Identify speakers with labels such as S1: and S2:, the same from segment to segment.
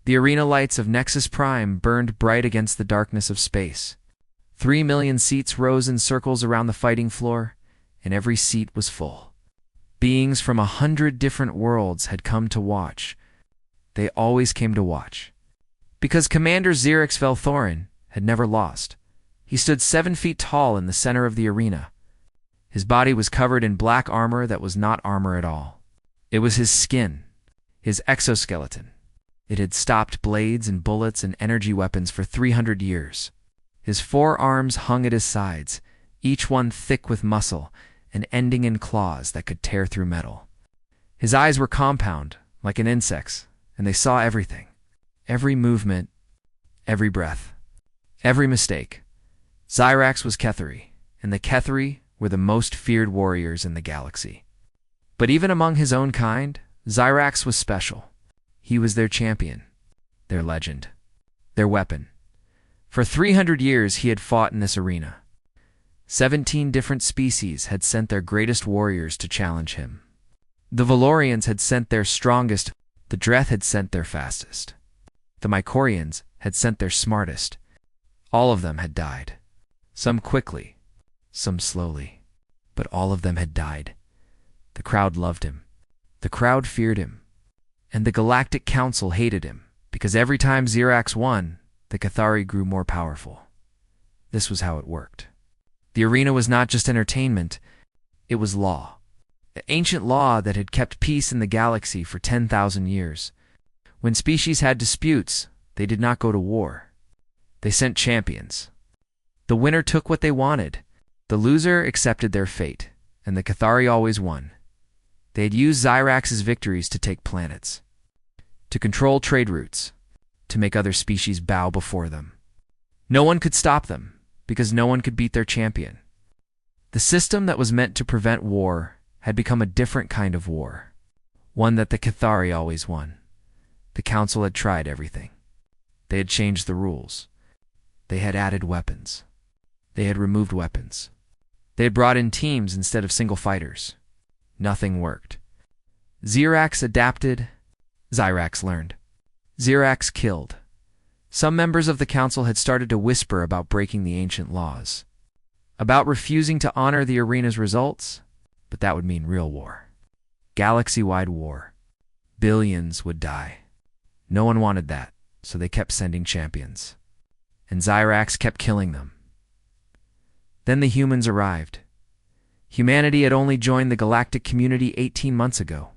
S1: The arena lights of Nexus Prime burned bright against the darkness of space. 3 million seats rose in circles around the fighting floor, and every seat was full. Beings from 100 different worlds had come to watch. They always came to watch. Because Commander Xerax Velthorin had never lost. He stood 7 feet tall in the center of the arena. His body was covered in black armor that was not armor at all. It was his skin, his exoskeleton. It had stopped blades and bullets and energy weapons for 300 years. His 4 arms hung at his sides, each one thick with muscle and ending in claws that could tear through metal. His eyes were compound, like an insect's, and they saw everything. Every movement, every breath, every mistake. Xerax was Ketheri, and the Ketheri were the most feared warriors in the galaxy. But even among his own kind, Xerax was special. He was their champion, their legend, their weapon. For 300 years he had fought in this arena. 17 different species had sent their greatest warriors to challenge him. The Valorians had sent their strongest, the Dreth had sent their fastest. The Mycorians had sent their smartest. All of them had died. Some quickly, some slowly, but all of them had died. The crowd loved him. The crowd feared him. And the Galactic Council hated him, because every time Xerax won, the Kethari grew more powerful. This was how it worked. The arena was not just entertainment, it was law. An ancient law that had kept peace in the galaxy for 10,000 years. When species had disputes, they did not go to war. They sent champions. The winner took what they wanted. The loser accepted their fate, and the Kethari always won. They had used Xerax's victories to take planets, to control trade routes, to make other species bow before them. No one could stop them, because no one could beat their champion. The system that was meant to prevent war had become a different kind of war, one that the Kethari always won. The Council had tried everything. They had changed the rules. They had added weapons. They had removed weapons. They had brought in teams instead of single fighters. Nothing worked. Xerax adapted. Xerax learned. Xerax killed. Some members of the Council had started to whisper about breaking the ancient laws, about refusing to honor the arena's results, but that would mean real war. Galaxy-wide war. Billions would die. No one wanted that, so they kept sending champions. And Xerax kept killing them. Then the humans arrived. Humanity had only joined the galactic community 18 months ago.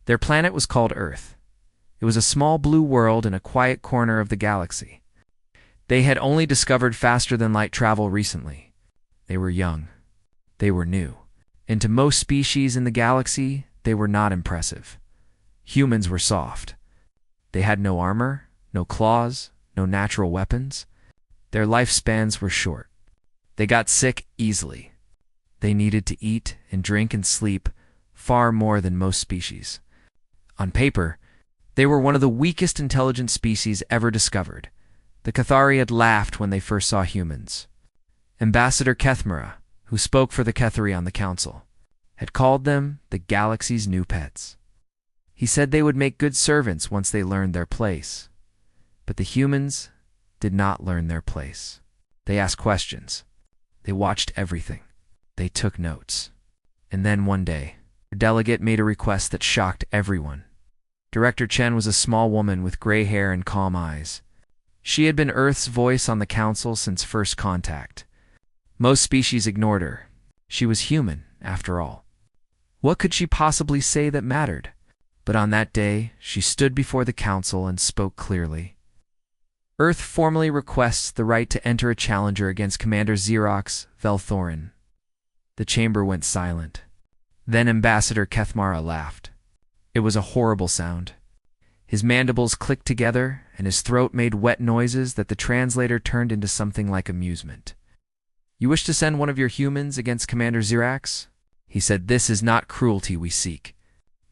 S1: Their planet was called Earth. It was a small blue world in a quiet corner of the galaxy. They had only discovered faster-than-light travel recently. They were young. They were new. And to most species in the galaxy, they were not impressive. Humans were soft. They had no armor, no claws, no natural weapons. Their lifespans were short. They got sick easily. They needed to eat and drink and sleep far more than most species. On paper, they were one of the weakest intelligent species ever discovered. The Kethari had laughed when they first saw humans. Ambassador Kethmera, who spoke for the Kethari on the Council, had called them the galaxy's new pets. He said they would make good servants once they learned their place. But the humans did not learn their place. They asked questions. They watched everything. They took notes. And then one day, a delegate made a request that shocked everyone. Director Chen was a small woman with gray hair and calm eyes. She had been Earth's voice on the Council since first contact. Most species ignored her. She was human, after all. What could she possibly say that mattered? But on that day, she stood before the Council and spoke clearly. Earth formally requests the right to enter a challenger against Commander Xerax Velthorin. The chamber went silent. Then Ambassador Kethmera laughed. It was a horrible sound. His mandibles clicked together, and his throat made wet noises that the translator turned into something like amusement. "You wish to send one of your humans against Commander Xerax?" He said, "This is not cruelty we seek.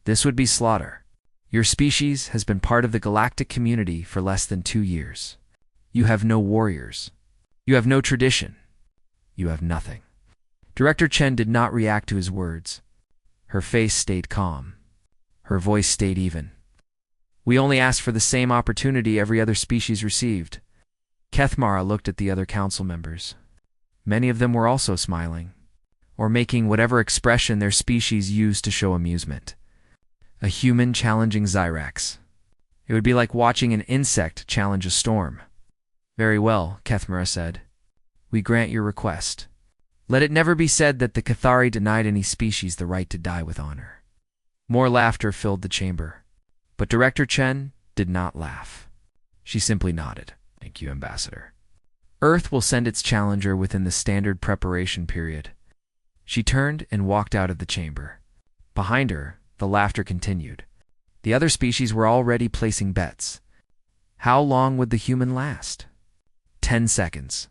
S1: This would be slaughter. Your species has been part of the galactic community for less than 2 years. You have no warriors. You have no tradition. You have nothing." Director Chen did not react to his words. Her face stayed calm. Her voice stayed even. We only asked for the same opportunity every other species received. Kethmara looked at the other council members. Many of them were also smiling, or making whatever expression their species used to show amusement. A human challenging Xyrax. It would be like watching an insect challenge a storm. Very well, Kethmara said. We grant your request. Let it never be said that the Cathari denied any species the right to die with honor. More laughter filled the chamber. But Director Chen did not laugh. She simply nodded. Thank you, Ambassador. Earth will send its challenger within the standard preparation period. She turned and walked out of the chamber. Behind her, the laughter continued. The other species were already placing bets. How long would the human last? 10 seconds.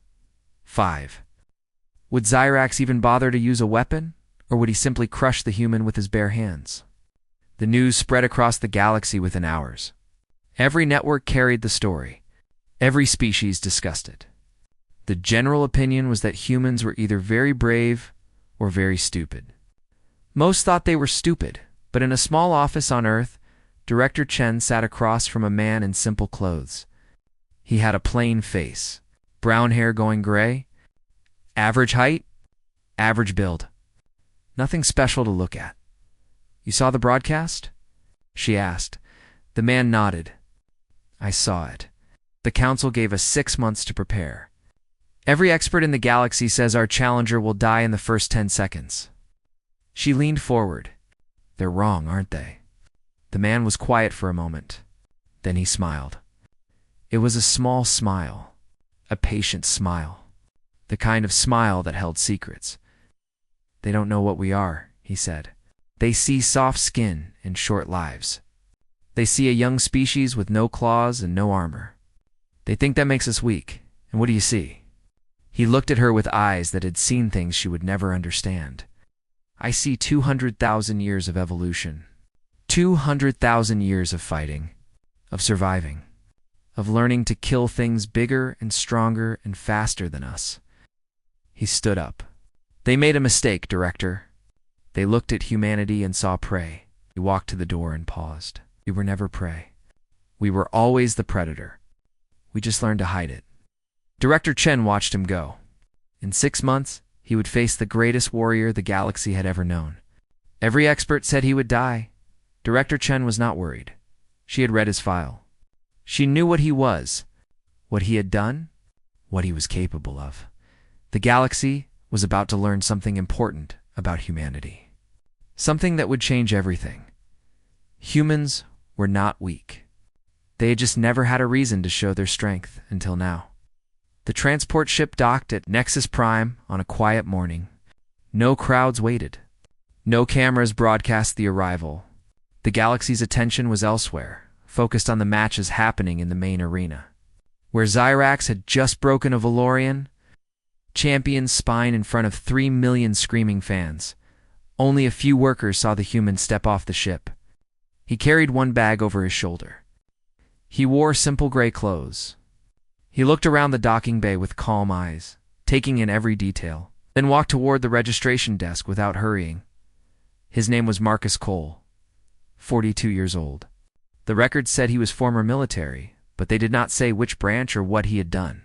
S1: 5. Would Xyrax even bother to use a weapon, or would he simply crush the human with his bare hands? The news spread across the galaxy within hours. Every network carried the story. Every species discussed it. The general opinion was that humans were either very brave or very stupid. Most thought they were stupid, but in a small office on Earth, Director Chen sat across from a man in simple clothes. He had a plain face, brown hair going gray, average height, average build. Nothing special to look at. You saw the broadcast? She asked. The man nodded. I saw it. The council gave us 6 months to prepare. Every expert in the galaxy says our challenger will die in the first 10 seconds. She leaned forward. They're wrong, aren't they? The man was quiet for a moment. Then he smiled. It was a small smile, a patient smile, the kind of smile that held secrets. They don't know what we are, he said. They see soft skin and short lives. They see a young species with no claws and no armor. They think that makes us weak. And what do you see? He looked at her with eyes that had seen things she would never understand. I see 200,000 years of evolution. 200,000 years of fighting, of surviving, of learning to kill things bigger and stronger and faster than us. He stood up. They made a mistake, Director. They looked at humanity and saw prey. He walked to the door and paused. We were never prey. We were always the predator. We just learned to hide it. Director Chen watched him go. In 6 months, he would face the greatest warrior the galaxy had ever known. Every expert said he would die. Director Chen was not worried. She had read his file. She knew what he was, what he had done, what he was capable of. The galaxy was about to learn something important about humanity. Something that would change everything. Humans were not weak. They had just never had a reason to show their strength until now. The transport ship docked at Nexus Prime on a quiet morning. No crowds waited. No cameras broadcast the arrival. The galaxy's attention was elsewhere, focused on the matches happening in the main arena. Where Xyrax had just broken a Valorian, champion's spine in front of 3 million screaming fans. Only a few workers saw the human step off the ship. He carried one bag over his shoulder. He wore simple gray clothes. He looked around the docking bay with calm eyes, taking in every detail, then walked toward the registration desk without hurrying. His name was Marcus Cole, 42 years old. The records said he was former military, but they did not say which branch or what he had done.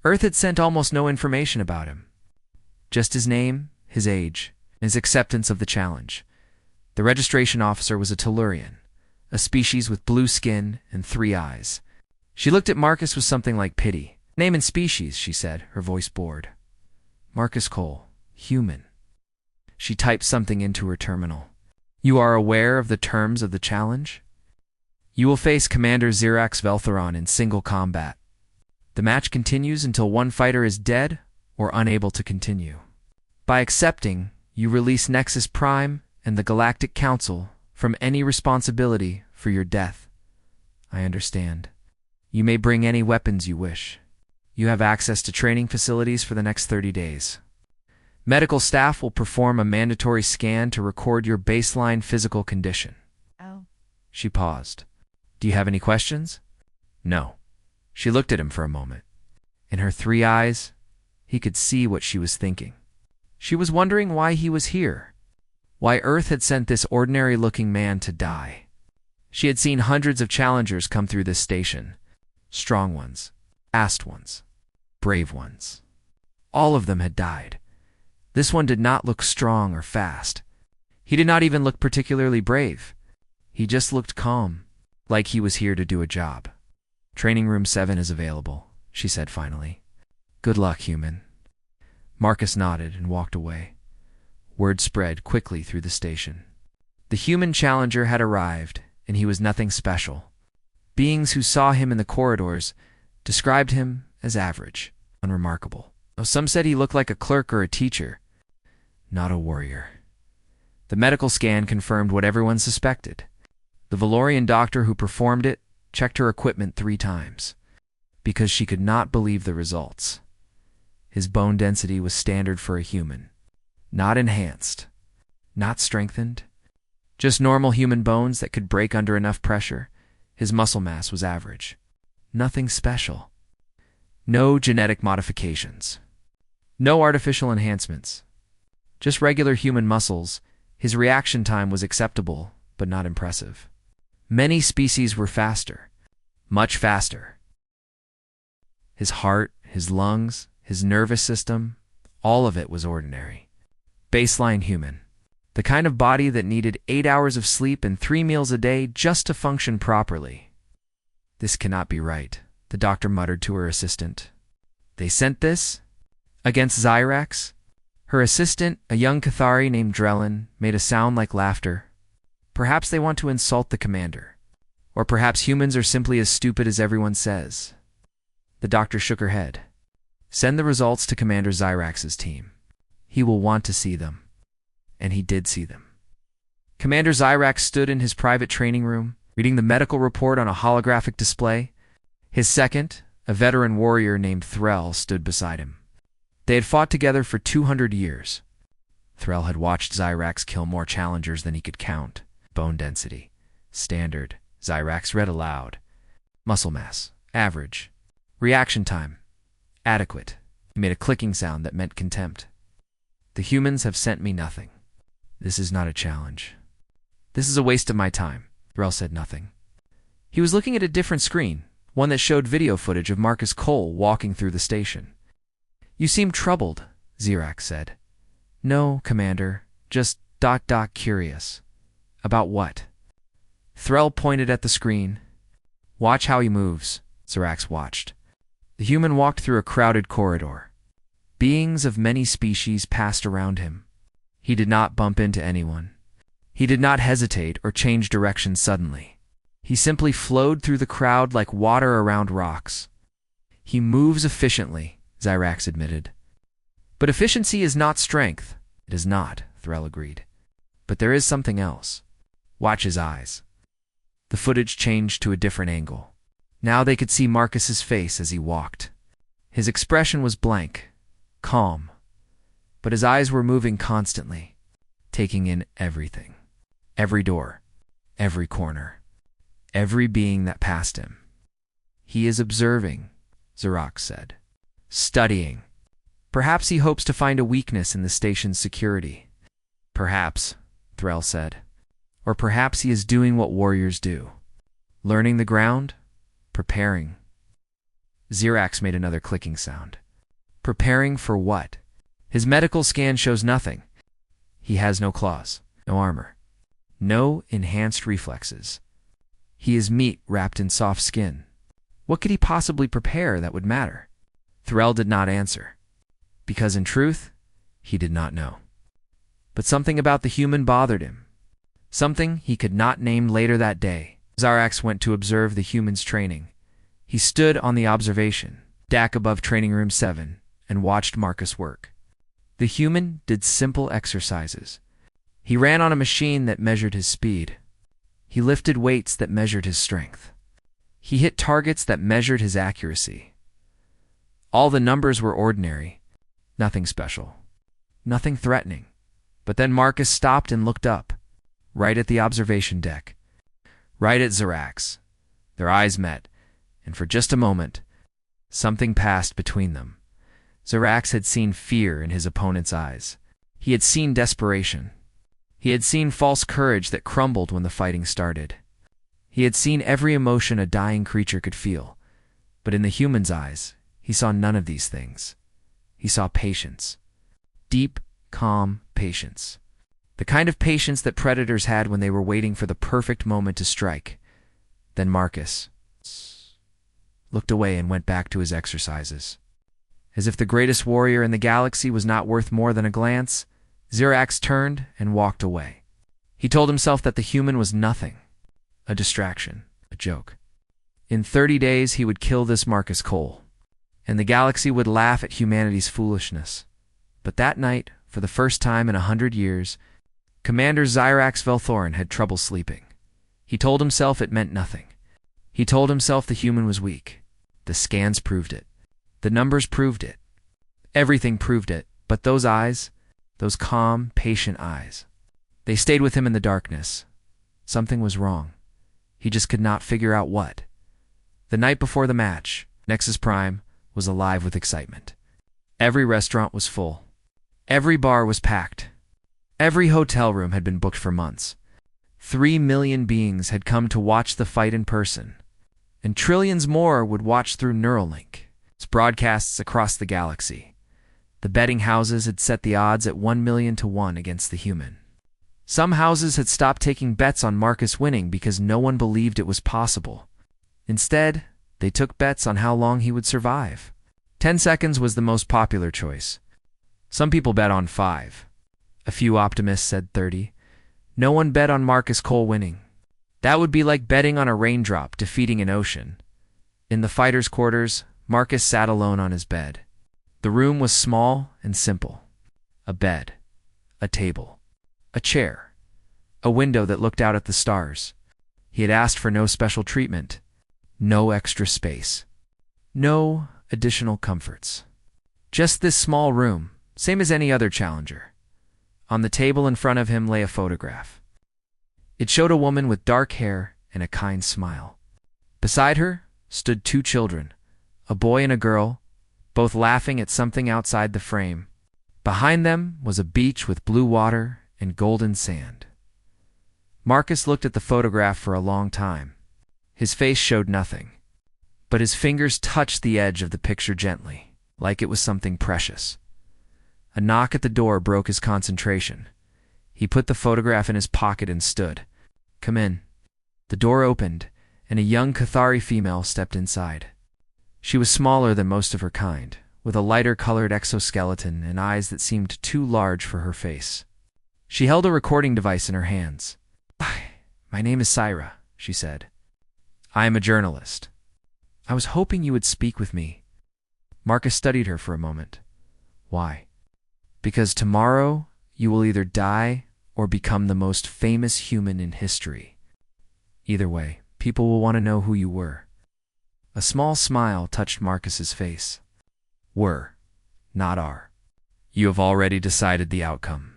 S1: Earth had sent almost no information about him. Just his name, his age, and his acceptance of the challenge. The registration officer was a Tellurian, a species with blue skin and 3 eyes. She looked at Marcus with something like pity. Name and species, she said, her voice bored. Marcus Cole, human. She typed something into her terminal. You are aware of the terms of the challenge? You will face Commander Xyrax Veltheron in single combat. The match continues until one fighter is dead or unable to continue. By accepting, you release Nexus Prime and the Galactic Council from any responsibility for your death. I understand. You may bring any weapons you wish. You have access to training facilities for the next 30 days. Medical staff will perform a mandatory scan to record your baseline physical condition.
S2: Oh.
S1: She paused. Do you have any questions? No. She looked at him for a moment. In her 3 eyes, he could see what she was thinking. She was wondering why he was here, why Earth had sent this ordinary-looking man to die. She had seen hundreds of challengers come through this station. Strong ones, fast ones, brave ones. All of them had died. This one did not look strong or fast. He did not even look particularly brave. He just looked calm, like he was here to do a job. "Training room 7 is available," she said finally. "Good luck, human." Marcus nodded and walked away. Word spread quickly through the station. The human challenger had arrived, and he was nothing special. Beings who saw him in the corridors described him as average, unremarkable. Some said he looked like a clerk or a teacher, not a warrior. The medical scan confirmed what everyone suspected. The Valorian doctor who performed it checked her equipment 3 times, because she could not believe the results. His bone density was standard for a human, not enhanced, not strengthened, just normal human bones that could break under enough pressure. His muscle mass was average. Nothing special. No genetic modifications. No artificial enhancements. Just regular human muscles. His reaction time was acceptable, but not impressive. Many species were faster, much faster. His heart, his lungs, his nervous system, all of it was ordinary. Baseline human. The kind of body that needed 8 hours of sleep and 3 meals a day just to function properly. "This cannot be right," the doctor muttered to her assistant. "They sent this? Against Xyrax?" Her assistant, a young Cathari named Drellin, made a sound like laughter. "Perhaps they want to insult the commander. Or perhaps humans are simply as stupid as everyone says." The doctor shook her head. "Send the results to Commander Xyrax's team. He will want to see them." And he did see them. Commander Xyrax stood in his private training room, reading the medical report on a holographic display. His second, a veteran warrior named Threll, stood beside him. They had fought together for 200 years. Threll had watched Xyrax kill more challengers than he could count. Bone density, standard. Xyrax read aloud. Muscle mass, average. Reaction time, adequate. He made a clicking sound that meant contempt. "The humans have sent me nothing. This is not a challenge. This is a waste of my time." Threll said nothing. He was looking at a different screen, one that showed video footage of Marcus Cole walking through the station. "You seem troubled," Xyrax said. "No, Commander, just ... curious." "About what?" Threll pointed at the screen. "Watch how he moves." Xyrax watched. The human walked through a crowded corridor. Beings of many species passed around him. He did not bump into anyone. He did not hesitate or change direction suddenly. He simply flowed through the crowd like water around rocks. "He moves efficiently," Xyrax admitted. "But efficiency is not strength." "It is not," Threll agreed. "But there is something else. Watch his eyes." The footage changed to a different angle. Now they could see Marcus's face as he walked. His expression was blank, calm, but his eyes were moving constantly, taking in everything. Every door, every corner, every being that passed him. "He is observing," Xyrax said. "Studying. Perhaps he hopes to find a weakness in the station's security." "Perhaps," Threll said. "Or perhaps he is doing what warriors do. Learning the ground, preparing." Xyrax made another clicking sound. "Preparing for what?" "His medical scan shows nothing. He has no claws, no armor, no enhanced reflexes. He is meat wrapped in soft skin. What could he possibly prepare that would matter?" Threll did not answer, because in truth, he did not know. But something about the human bothered him. Something he could not name. Later that day, Xyrax went to observe the human's training. He stood on the observation deck above Training Room 7 and watched Marcus work. The human did simple exercises. He ran on a machine that measured his speed. He lifted weights that measured his strength. He hit targets that measured his accuracy. All the numbers were ordinary, nothing special, nothing threatening. But then Marcus stopped and looked up, right at the observation deck, right at Xyrax. Their eyes met, and for just a moment, something passed between them. Xyrax had seen fear in his opponent's eyes. He had seen desperation. He had seen false courage that crumbled when the fighting started. He had seen every emotion a dying creature could feel, but in the human's eyes, he saw none of these things. He saw patience. Deep, calm patience. The kind of patience that predators had when they were waiting for the perfect moment to strike. Then Marcus looked away and went back to his exercises. As if the greatest warrior in the galaxy was not worth more than a glance, Xerax turned and walked away. He told himself that the human was nothing, a distraction, a joke. In 30 days he would kill this Marcus Cole, and the galaxy would laugh at humanity's foolishness. But that night, for the first time in 100 years, Commander Xerax Velthorin had trouble sleeping. He told himself it meant nothing. He told himself the human was weak. The scans proved it. The numbers proved it. Everything proved it, but those eyes, those calm, patient eyes, they stayed with him in the darkness. Something was wrong. He just could not figure out what. The night before the match, Nexus Prime was alive with excitement. Every restaurant was full. Every bar was packed. Every hotel room had been booked for months. 3 million beings had come to watch the fight in person, and trillions more would watch through Neuralink, its broadcasts across the galaxy. The betting houses had set the odds at 1,000,000 to 1 against the human. Some houses had stopped taking bets on Marcus winning because no one believed it was possible. Instead, they took bets on how long he would survive. 10 seconds was the most popular choice. Some people bet on 5. A few optimists said 30. No one bet on Marcus Cole winning. That would be like betting on a raindrop defeating an ocean. In the fighters' quarters, Marcus sat alone on his bed. The room was small and simple. A bed, a table, a chair, a window that looked out at the stars. He had asked for no special treatment, no extra space, no additional comforts. Just this small room, same as any other challenger. On the table in front of him lay a photograph. It showed a woman with dark hair and a kind smile. Beside her stood 2 children, a boy and a girl, both laughing at something outside the frame. Behind them was a beach with blue water and golden sand. Marcus looked at the photograph for a long time. His face showed nothing, but his fingers touched the edge of the picture gently, like it was something precious. A knock at the door broke his concentration. He put the photograph in his pocket and stood. "Come in." The door opened, and a young Cathari female stepped inside. She was smaller than most of her kind, with a lighter-colored exoskeleton and eyes that seemed too large for her face. She held a recording device in her hands. "My name is Syra," she said. "I am a journalist. I was hoping you would speak with me." Marcus studied her for a moment. "Why?" "Because tomorrow you will either die or become the most famous human in history. Either way, people will want to know who you were." A small smile touched Marcus's face. "Were, not are. You have already decided the outcome."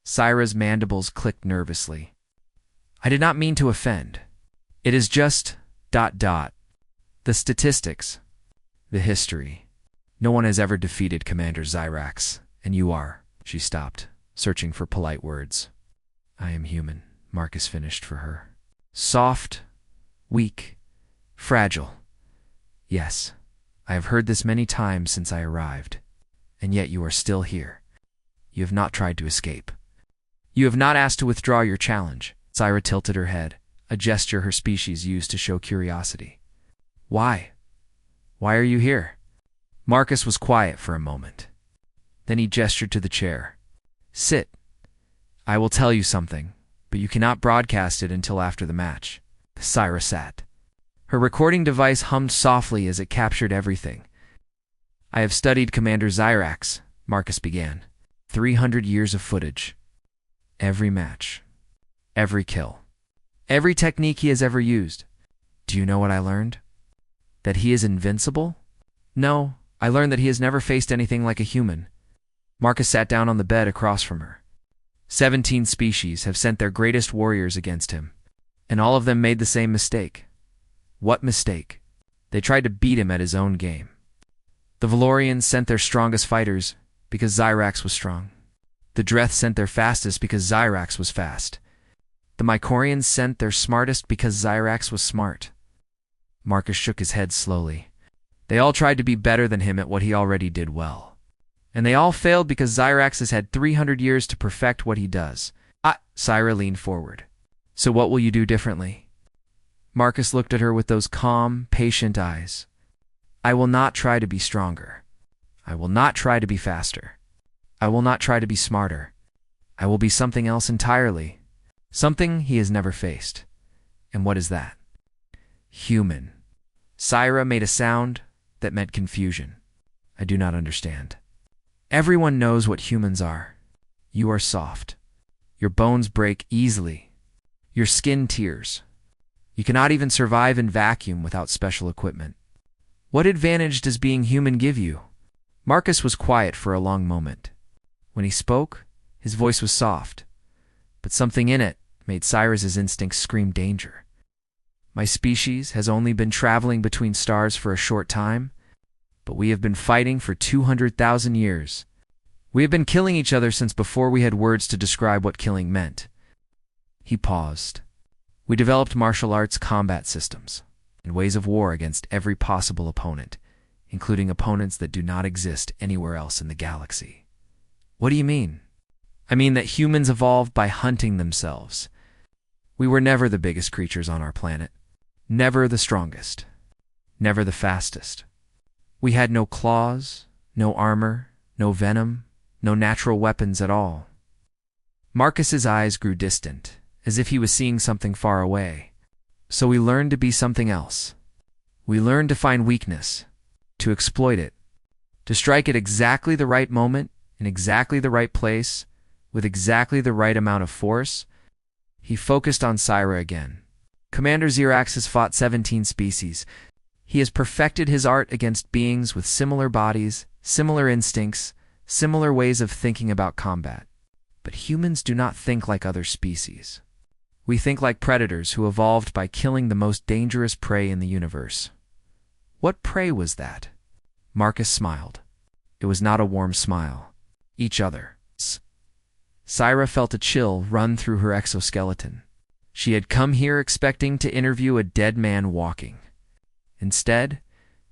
S1: Syra's mandibles clicked nervously. "I did not mean to offend. It is just ... the statistics, the history. No one has ever defeated Commander Xerax, and you are." She stopped, searching for polite words. "I am human," Marcus finished for her. "Soft, weak, fragile. Yes, I have heard this many times since I arrived, and yet you are still here. You have not tried to escape. You have not asked to withdraw your challenge." Syra tilted her head, a gesture her species used to show curiosity. "Why? Why are you here?" Marcus was quiet for a moment. Then he gestured to the chair. "Sit. I will tell you something, but you cannot broadcast it until after the match." Syra sat. Her recording device hummed softly as it captured everything. "I have studied Commander Xerax," Marcus began. 300 years of footage. Every match. Every kill. Every technique he has ever used. Do you know what I learned? That he is invincible? No, I learned that he has never faced anything like a human." Marcus sat down on the bed across from her. 17 species have sent their greatest warriors against him, and all of them made the same mistake. What mistake? They tried to beat him at his own game. The Valorians sent their strongest fighters because Xerax was strong. The Dreth sent their fastest because Xerax was fast. The Mycorians sent their smartest because Xyrax was smart. Marcus shook his head slowly. They all tried to be better than him at what he already did well. And they all failed because Xyrax has had 300 years to perfect what he does. Syra leaned forward. So what will you do differently? Marcus looked at her with those calm, patient eyes. I will not try to be stronger. I will not try to be faster. I will not try to be smarter. I will be something else entirely. Something he has never faced. And what is that? Human. Syra made a sound that meant confusion. I do not understand. Everyone knows what humans are. You are soft. Your bones break easily. Your skin tears. You cannot even survive in vacuum without special equipment. What advantage does being human give you? Marcus was quiet for a long moment. When he spoke, his voice was soft, but something in it made Cyrus's instincts scream danger. My species has only been traveling between stars for a short time, but we have been fighting for 200,000 years. We have been killing each other since before we had words to describe what killing meant. He paused. We developed martial arts combat systems and ways of war against every possible opponent, including opponents that do not exist anywhere else in the galaxy. What do you mean? I mean that humans evolved by hunting themselves. We were never the biggest creatures on our planet, never the strongest, never the fastest. We had no claws, no armor, no venom, no natural weapons at all. Marcus's eyes grew distant, as if he was seeing something far away. So we learned to be something else. We learned to find weakness, to exploit it, to strike at exactly the right moment, in exactly the right place, with exactly the right amount of force. He focused on Syra again. Commander Xyrax has fought 17 species. He has perfected his art against beings with similar bodies, similar instincts, similar ways of thinking about combat. But humans do not think like other species. We think like predators who evolved by killing the most dangerous prey in the universe. What prey was that? Marcus smiled. It was not a warm smile. Each other. Syra felt a chill run through her exoskeleton. She had come here expecting to interview a dead man walking. Instead,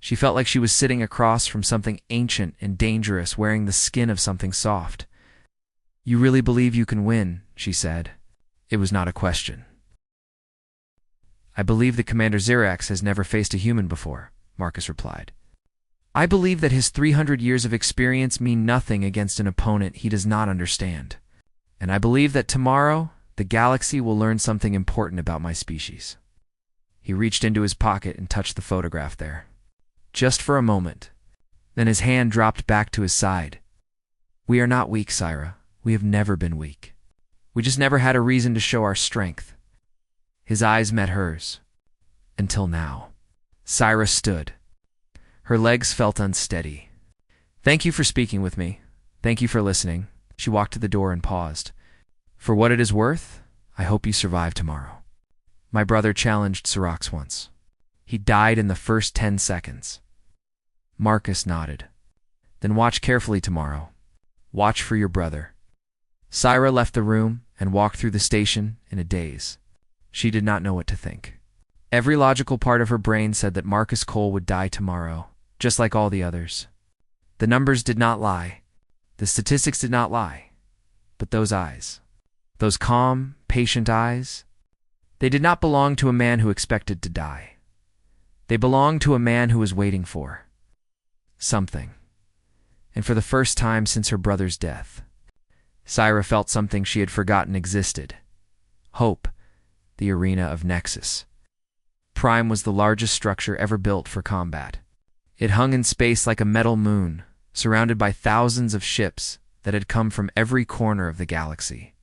S1: she felt like she was sitting across from something ancient and dangerous wearing the skin of something soft. You really believe you can win, she said. It was not a question. I believe that Commander Xyrax has never faced a human before, Marcus replied. I believe that his 300 years of experience mean nothing against an opponent he does not understand. And I believe that tomorrow, the galaxy will learn something important about my species. He reached into his pocket and touched the photograph there. Just for a moment. Then his hand dropped back to his side. We are not weak, Syra. We have never been weak. We just never had a reason to show our strength. His eyes met hers. Until now. Syra stood. Her legs felt unsteady. Thank you for speaking with me. Thank you for listening. She walked to the door and paused. For what it is worth, I hope you survive tomorrow. My brother challenged Xyrax once. He died in the first 10 seconds. Marcus nodded. Then watch carefully tomorrow. Watch for your brother. Syra left the room and walked through the station in a daze. She did not know what to think. Every logical part of her brain said that Marcus Cole would die tomorrow, just like all the others. The numbers did not lie. The statistics did not lie. But those eyes, those calm, patient eyes, they did not belong to a man who expected to die. They belonged to a man who was waiting for something. And for the first time since her brother's death, Syra felt something she had forgotten existed. Hope, the arena of Nexus. Prime was the largest structure ever built for combat. It hung in space like a metal moon, surrounded by thousands of ships that had come from every corner of the galaxy.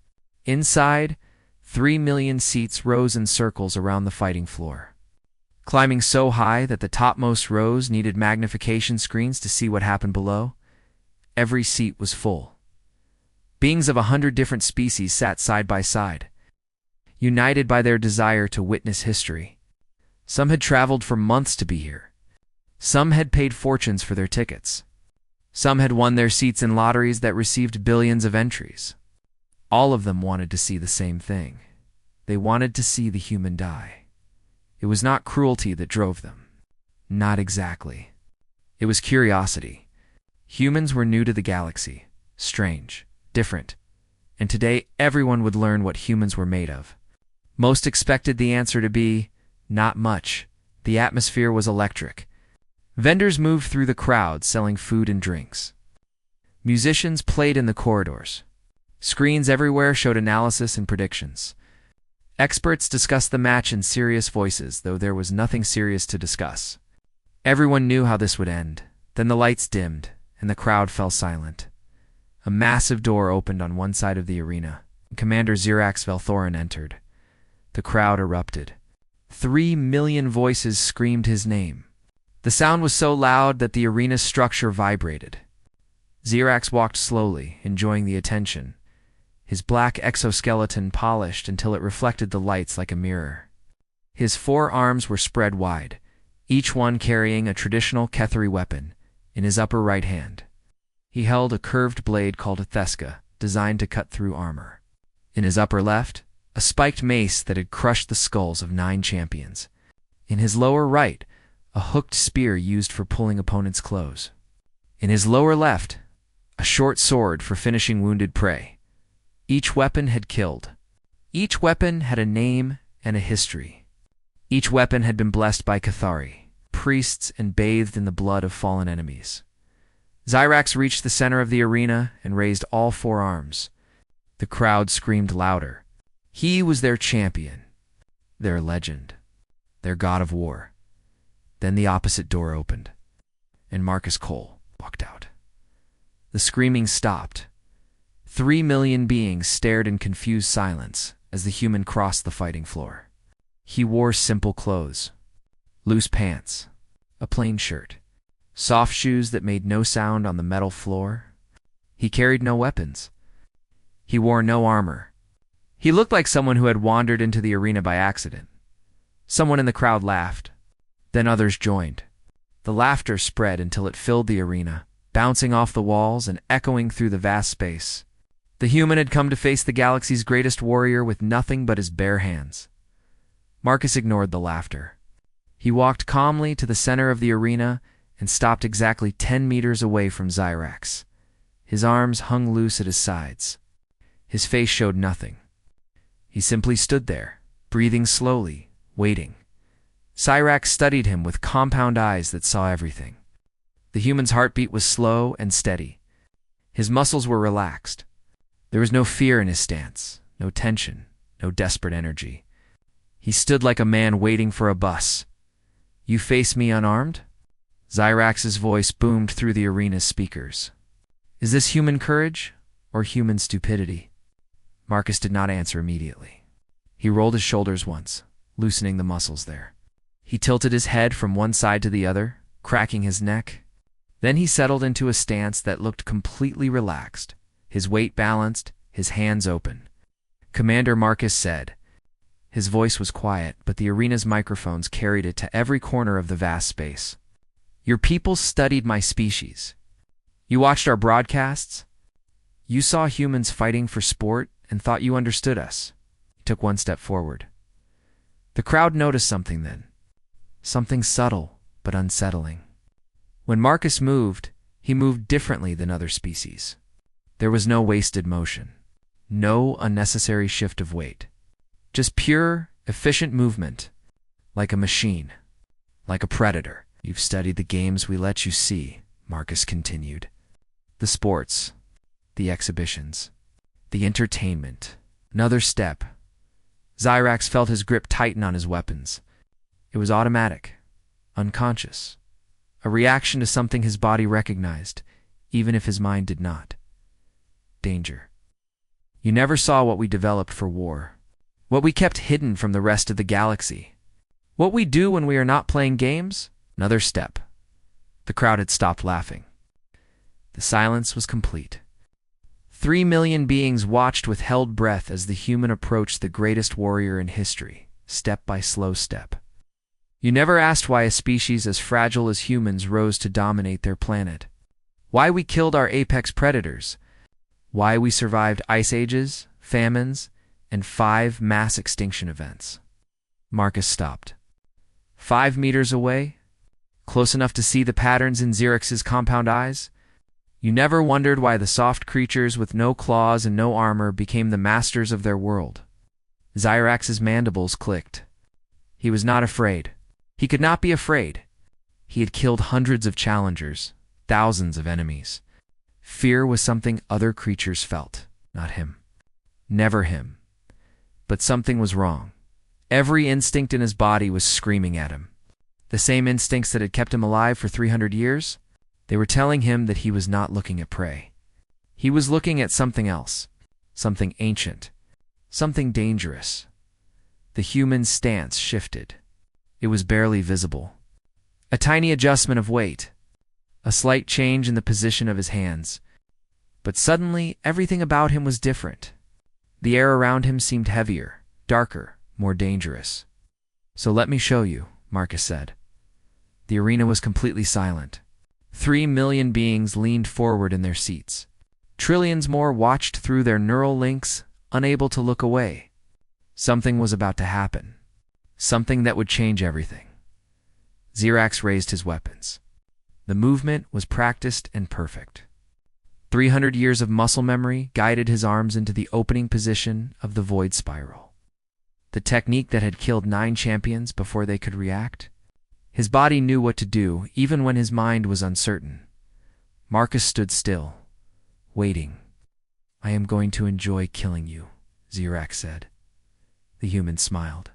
S1: Inside, 3 million seats rose in circles around the fighting floor, climbing so high that the topmost rows needed magnification screens to see what happened below. Every seat was full. Beings of 100 different species sat side by side, united by their desire to witness history. Some had traveled for months to be here. Some had paid fortunes for their tickets. Some had won their seats in lotteries that received billions of entries. All of them wanted to see the same thing. They wanted to see the human die. It was not cruelty that drove them. Not exactly. It was curiosity. Humans were new to the galaxy, strange, different, and today everyone would learn what humans were made of. Most expected the answer to be, not much. The atmosphere was electric. Vendors moved through the crowd selling food and drinks. Musicians played in the corridors. Screens everywhere showed analysis and predictions. Experts discussed the match in serious voices, though there was nothing serious to discuss. Everyone knew how this would end. Then the lights dimmed, and the crowd fell silent. A massive door opened on one side of the arena, and Commander Xirax Velthorin entered. The crowd erupted. 3 million voices screamed his name. The sound was so loud that the arena's structure vibrated. Xirax walked slowly, enjoying the attention, his black exoskeleton polished until it reflected the lights like a mirror. His 4 arms were spread wide, each one carrying a traditional Ketheri weapon in his upper right hand. He held a curved blade called a Theska, designed to cut through armor. In his upper left, a spiked mace that had crushed the skulls of 9 champions. In his lower right, a hooked spear used for pulling opponents' clothes. In his lower left, a short sword for finishing wounded prey. Each weapon had killed. Each weapon had a name and a history. Each weapon had been blessed by Kethari, priests, and bathed in the blood of fallen enemies. Xirax reached the center of the arena and raised all 4 arms. The crowd screamed louder. He was their champion, their legend, their god of war. Then the opposite door opened, and Marcus Cole walked out. The screaming stopped. 3 million beings stared in confused silence as the human crossed the fighting floor. He wore simple clothes, loose pants, a plain shirt, soft shoes that made no sound on the metal floor. He carried no weapons. He wore no armor. He looked like someone who had wandered into the arena by accident. Someone in the crowd laughed. Then others joined. The laughter spread until it filled the arena, bouncing off the walls and echoing through the vast space. The human had come to face the galaxy's greatest warrior with nothing but his bare hands. Marcus ignored the laughter. He walked calmly to the center of the arena and stopped exactly 10 meters away from Xirax. His arms hung loose at his sides. His face showed nothing. He simply stood there, breathing slowly, waiting. Xirax studied him with compound eyes that saw everything. The human's heartbeat was slow and steady. His muscles were relaxed. There was no fear in his stance, no tension, no desperate energy. He stood like a man waiting for a bus. "You face me unarmed?" Xirax's voice boomed through the arena's speakers. "Is this human courage or human stupidity?" Marcus did not answer immediately. He rolled his shoulders once, loosening the muscles there. He tilted his head from one side to the other, cracking his neck. Then he settled into a stance that looked completely relaxed, his weight balanced, his hands open. "Commander," Marcus said. His voice was quiet, but the arena's microphones carried it to every corner of the vast space. "Your people studied my species. You watched our broadcasts. You saw humans fighting for sport and thought you understood us." He took one step forward. The crowd noticed something then. Something subtle but unsettling. When Marcus moved, he moved differently than other species. There was no wasted motion, no unnecessary shift of weight. Just pure, efficient movement, like a machine, like a predator. "You've studied the games we let you see," Marcus continued. "The sports, the exhibitions, the entertainment." Another step. Xirax felt his grip tighten on his weapons. It was automatic, unconscious, a reaction to something his body recognized, even if his mind did not. Danger. "You never saw what we developed for war. What we kept hidden from the rest of the galaxy. What we do when we are not playing games?" Another step. The crowd had stopped laughing. The silence was complete. 3 million beings watched with held breath as the human approached the greatest warrior in history, step by slow step. You never asked why a species as fragile as humans rose to dominate their planet. Why we killed our apex predators. Why we survived ice ages, famines, and 5 mass extinction events. Marcus stopped. 5 meters away, close enough to see the patterns in Xerax's compound eyes. You never wondered why the soft creatures with no claws and no armor became the masters of their world. Xerax's mandibles clicked. He was not afraid. He could not be afraid. He had killed hundreds of challengers, thousands of enemies. Fear was something other creatures felt, not him. Never him. But something was wrong. Every instinct in his body was screaming at him. The same instincts that had kept him alive for 300 years, they were telling him that he was not looking at prey. He was looking at something else, something ancient, something dangerous. The human stance shifted. It was barely visible. A tiny adjustment of weight, a slight change in the position of his hands. But suddenly, everything about him was different. The air around him seemed heavier, darker, more dangerous. "So let me show you," Marcus said. The arena was completely silent. 3 million beings leaned forward in their seats. Trillions more watched through their neural links, unable to look away. Something was about to happen. Something that would change everything. Xerax raised his weapons. The movement was practiced and perfect. 300 years of muscle memory guided his arms into the opening position of the void spiral. The technique that had killed 9 champions before they could react. His body knew what to do, even when his mind was uncertain. Marcus stood still, waiting. "I am going to enjoy killing you," Xerax said. The human smiled.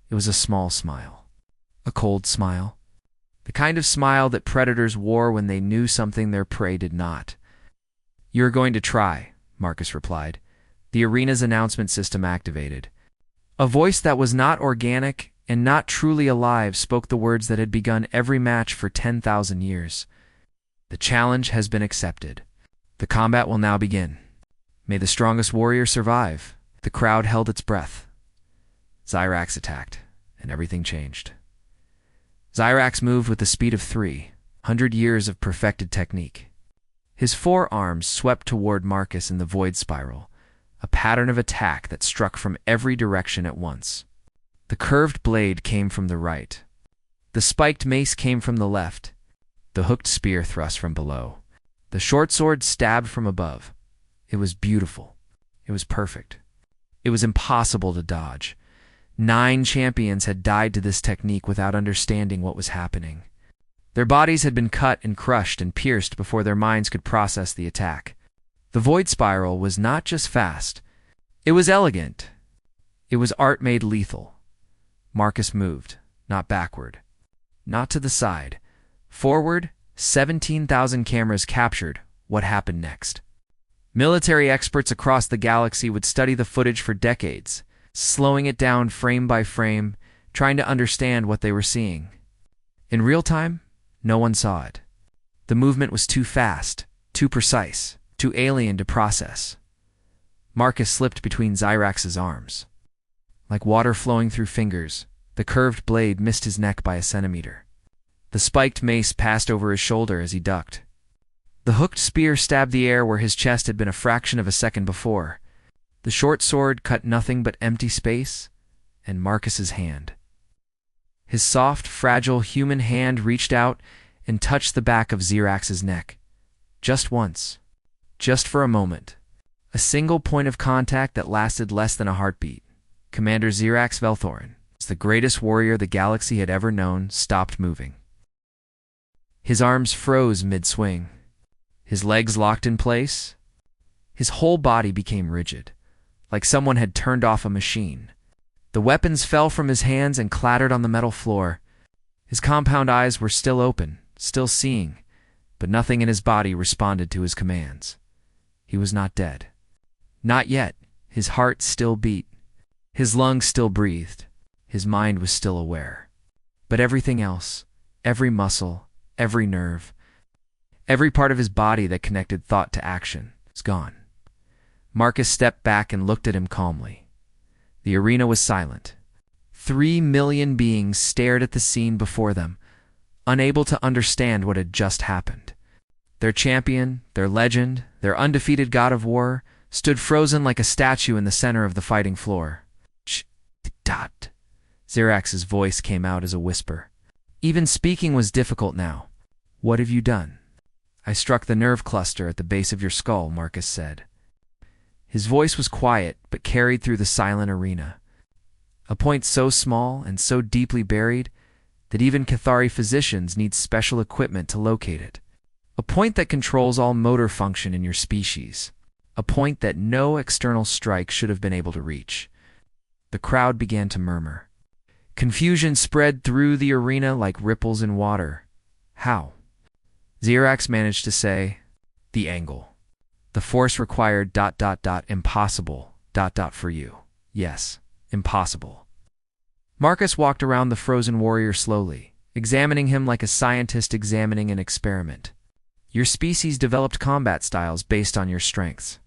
S1: It was a small smile. A cold smile. The kind of smile that predators wore when they knew something their prey did not. "You're going to try," Marcus replied. The arena's announcement system activated. A voice that was not organic and not truly alive spoke the words that had begun every match for 10,000 years. "The challenge has been accepted. The combat will now begin. May the strongest warrior survive." The crowd held its breath. Xerax attacked, and everything changed. Xerax moved with the speed of 300 years of perfected technique. His forearms swept toward Marcus in the void spiral, a pattern of attack that struck from every direction at once. The curved blade came from the right. The spiked mace came from the left. The hooked spear thrust from below. The short sword stabbed from above. It was beautiful. It was perfect. It was impossible to dodge. 9 champions had died to this technique without understanding what was happening. Their bodies had been cut and crushed and pierced before their minds could process the attack. The void spiral was not just fast. It was elegant. It was art made lethal. Marcus moved, not backward, not to the side. Forward, 17,000 cameras captured what happened next. Military experts across the galaxy would study the footage for decades, slowing it down frame by frame, trying to understand what they were seeing. In real time, no one saw it. The movement was too fast, too precise, too alien to process. Marcus slipped between Xerax's arms. Like water flowing through fingers, the curved blade missed his neck by a centimeter. The spiked mace passed over his shoulder as he ducked. The hooked spear stabbed the air where his chest had been a fraction of a second before. The short sword cut nothing but empty space and Marcus's hand. His soft, fragile human hand reached out and touched the back of Xerax's neck. Just once. Just for a moment. A single point of contact that lasted less than a heartbeat. Commander Xerax Velthorin, the greatest warrior the galaxy had ever known, stopped moving. His arms froze mid-swing. His legs locked in place. His whole body became rigid, like someone had turned off a machine. The weapons fell from his hands and clattered on the metal floor. His compound eyes were still open, still seeing, but nothing in his body responded to his commands. He was not dead. Not yet. His heart still beat. His lungs still breathed. His mind was still aware. But everything else, every muscle, every nerve, every part of his body that connected thought to action, was gone. Marcus stepped back and looked at him calmly. The arena was silent. 3 million beings stared at the scene before them, unable to understand what had just happened. Their champion, their legend, their undefeated god of war, stood frozen like a statue in the center of the fighting floor. Dot. Xerax's voice came out as a whisper. Even speaking was difficult now. What have you done? I struck the nerve cluster at the base of your skull, Marcus said. His voice was quiet, but carried through the silent arena. A point so small and so deeply buried that even Cathari physicians need special equipment to locate it. A point that controls all motor function in your species. A point that no external strike should have been able to reach. The crowd began to murmur. Confusion spread through the arena like ripples in water. How? Xerax managed to say, the angle. The force required ... impossible ... for you. Yes, impossible. Marcus walked around the frozen warrior slowly, examining him like a scientist examining an experiment. Your species developed combat styles based on your strengths.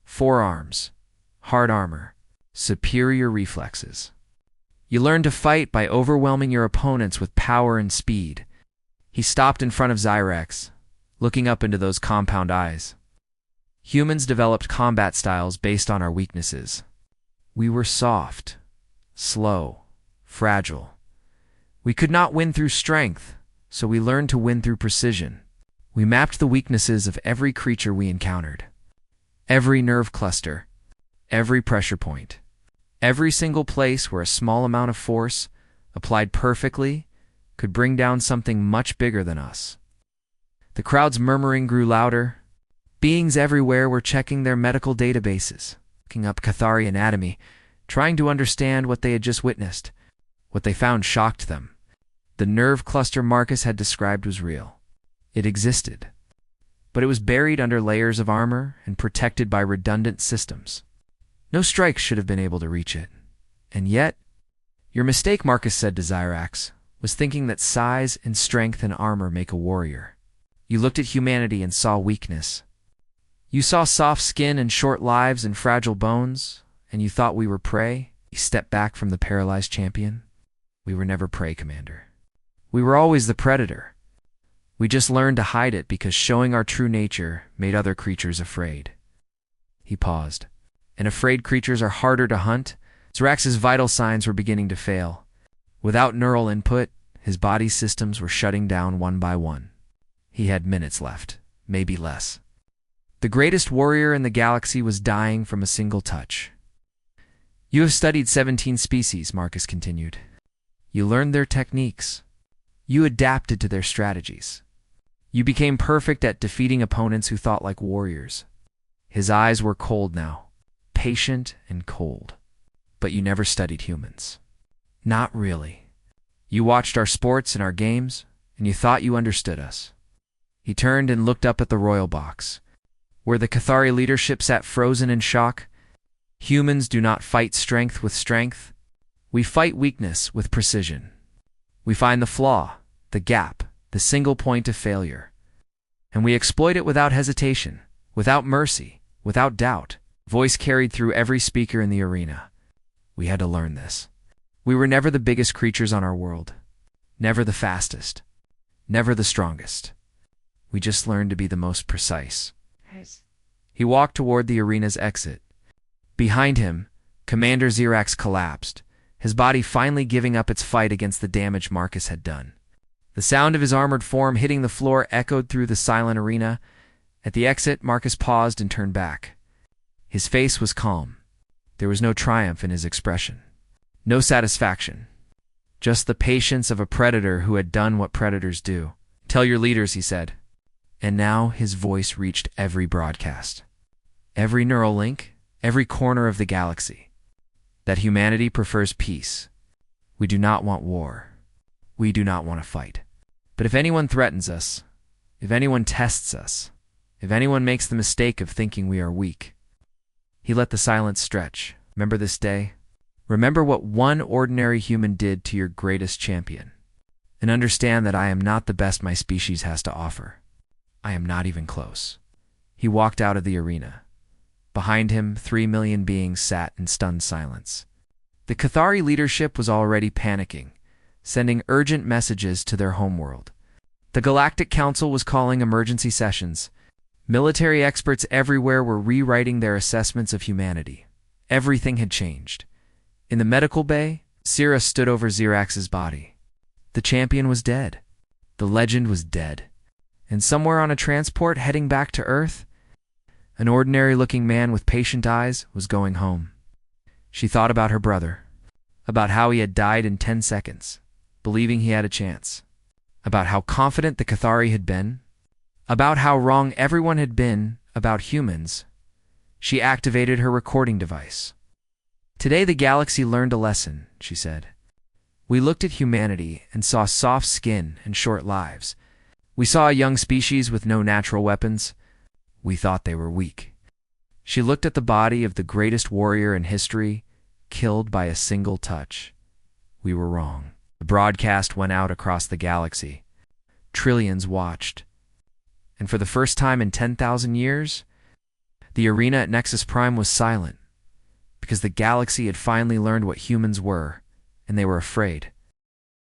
S1: Forearms, hard armor, superior reflexes. You learned to fight by overwhelming your opponents with power and speed. He stopped in front of Xerax, looking up into those compound eyes. Humans developed combat styles based on our weaknesses. We were soft, slow, fragile. We could not win through strength, so we learned to win through precision. We mapped the weaknesses of every creature we encountered. Every nerve cluster, every pressure point, every single place where a small amount of force, applied perfectly, could bring down something much bigger than us. The crowd's murmuring grew louder. Beings everywhere were checking their medical databases, looking up Cathari anatomy, trying to understand what they had just witnessed. What they found shocked them. The nerve cluster Marcus had described was real. It existed. But it was buried under layers of armor and protected by redundant systems. No strike should have been able to reach it. And yet, your mistake, Marcus said to Xerax, was thinking that size and strength and armor make a warrior. You looked at humanity and saw weakness. You saw soft skin and short lives and fragile bones, and you thought we were prey. You stepped back from the paralyzed champion. We were never prey, Commander. We were always the predator. We just learned to hide it because showing our true nature made other creatures afraid. He paused. And afraid creatures are harder to hunt? Xerax's vital signs were beginning to fail. Without neural input, his body's systems were shutting down one by one. He had minutes left, maybe less. The greatest warrior in the galaxy was dying from a single touch. You have studied 17 species, Marcus continued. You learned their techniques. You adapted to their strategies. You became perfect at defeating opponents who thought like warriors. His eyes were cold now, patient and cold. But you never studied humans. Not really. You watched our sports and our games, and you thought you understood us. He turned and looked up at the royal box, where the Cathari leadership sat frozen in shock. Humans do not fight strength with strength. We fight weakness with precision. We find the flaw, the gap, the single point of failure. And we exploit it without hesitation, without mercy, without doubt. Voice carried through every speaker in the arena. We had to learn this. We were never the biggest creatures on our world. Never the fastest. Never the strongest. We just learned to be the most precise. He walked toward the arena's exit. Behind him, Commander Xerax collapsed, his body finally giving up its fight against the damage Marcus had done. The sound of his armored form hitting the floor echoed through the silent arena. At the exit, Marcus paused and turned back. His face was calm. There was no triumph in his expression. No satisfaction. Just the patience of a predator who had done what predators do. Tell your leaders, he said. And now his voice reached every broadcast. Every neural link, every corner of the galaxy. That humanity prefers peace. We do not want war. We do not want to fight. But if anyone threatens us, if anyone tests us, if anyone makes the mistake of thinking we are weak. He let the silence stretch. Remember this day? Remember what one ordinary human did to your greatest champion. And understand that I am not the best my species has to offer. I am not even close. He walked out of the arena. Behind him, 3 million beings sat in stunned silence. The Cathari leadership was already panicking, sending urgent messages to their homeworld. The Galactic Council was calling emergency sessions. Military experts everywhere were rewriting their assessments of humanity. Everything had changed. In the medical bay, Syrah stood over Xerax's body. The champion was dead. The legend was dead. And somewhere on a transport heading back to Earth, an ordinary-looking man with patient eyes was going home. She thought about her brother, about how he had died in 10 seconds, believing he had a chance, about how confident the Cathari had been, about how wrong everyone had been about humans. She activated her recording device. Today the galaxy learned a lesson, she said. We looked at humanity and saw soft skin and short lives. We saw a young species with no natural weapons. We thought they were weak. She looked at the body of the greatest warrior in history, killed by a single touch. We were wrong. The broadcast went out across the galaxy. Trillions watched. And for the first time in 10,000 years, the arena at Nexus Prime was silent, because the galaxy had finally learned what humans were, and they were afraid.